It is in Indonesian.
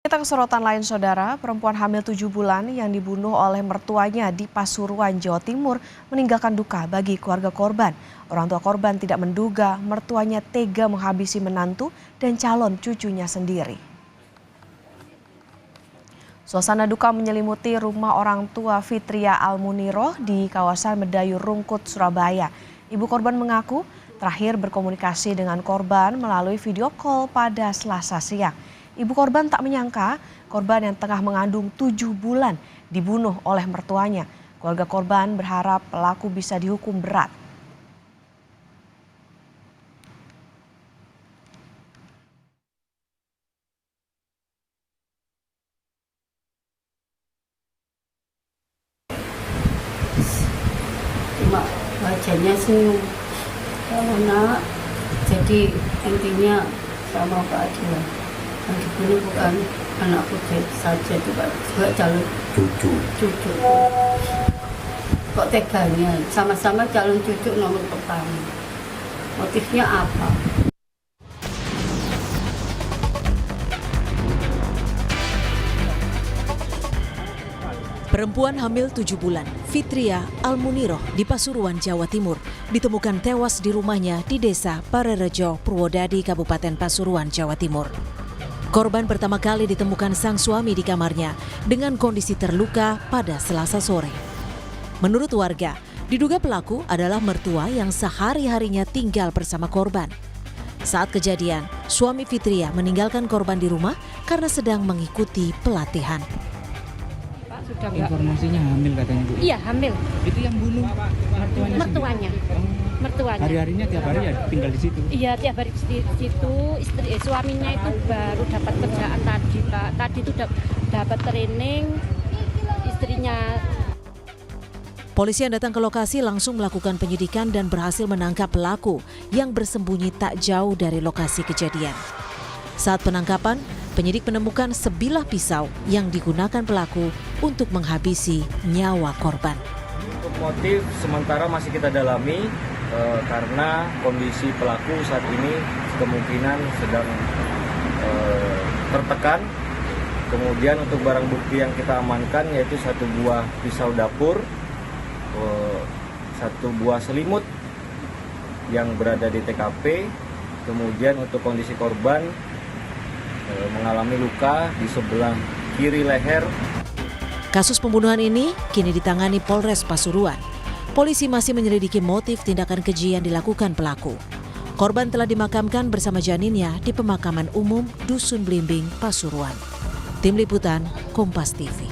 Kita ke sorotan lain, saudara. Perempuan hamil 7 bulan yang dibunuh oleh mertuanya di Pasuruan, Jawa Timur meninggalkan duka bagi keluarga korban. Orang tua korban tidak menduga mertuanya tega menghabisi menantu dan calon cucunya sendiri. Suasana duka menyelimuti rumah orang tua Fitria Almuniroh di kawasan Medayu Rungkut, Surabaya. Ibu korban mengaku terakhir berkomunikasi dengan korban melalui video call pada Selasa siang. Ibu korban tak menyangka korban yang tengah mengandung 7 bulan dibunuh oleh mertuanya. Keluarga korban berharap pelaku bisa dihukum berat. Cuma wajahnya senyum. Kalau nak, jadi intinya sama keadilan. Yang dibunuh bukan anakku saja, juga calon cucu. Kok teganya, sama-sama calon cucu nomor pertama. Motifnya apa? Perempuan hamil 7 bulan, Fitria Almuniroh di Pasuruan, Jawa Timur, ditemukan tewas di rumahnya di Desa Parerejo, Purwodadi, Kabupaten Pasuruan, Jawa Timur. Korban pertama kali ditemukan sang suami di kamarnya dengan kondisi terluka pada Selasa sore. Menurut warga, diduga pelaku adalah mertua yang sehari-harinya tinggal bersama korban. Saat kejadian, suami Fitria meninggalkan korban di rumah karena sedang mengikuti pelatihan. Sudah informasinya hamil katanya, Bu? Iya, hamil. Itu yang bunuh mertuanya? Mertuanya. Hari-harinya tiap hari ya tinggal di situ? Iya, tiap hari di situ. Suaminya itu baru dapat kerjaan tadi, Pak. Tadi itu dapat training istrinya. Polisi yang datang ke lokasi langsung melakukan penyidikan dan berhasil menangkap pelaku yang bersembunyi tak jauh dari lokasi kejadian. Saat penangkapan, penyidik menemukan sebilah pisau yang digunakan pelaku untuk menghabisi nyawa korban. Untuk motif sementara masih kita dalami karena kondisi pelaku saat ini kemungkinan sedang tertekan. Kemudian untuk barang bukti yang kita amankan yaitu 1 buah pisau dapur, 1 buah selimut yang berada di TKP. Kemudian untuk kondisi korban mengalami luka di sebelah kiri leher. Kasus pembunuhan ini kini ditangani Polres Pasuruan. Polisi masih menyelidiki motif tindakan keji yang dilakukan pelaku. Korban telah dimakamkan bersama janinnya di pemakaman umum Dusun Blimbing, Pasuruan. Tim Liputan, Kompas TV.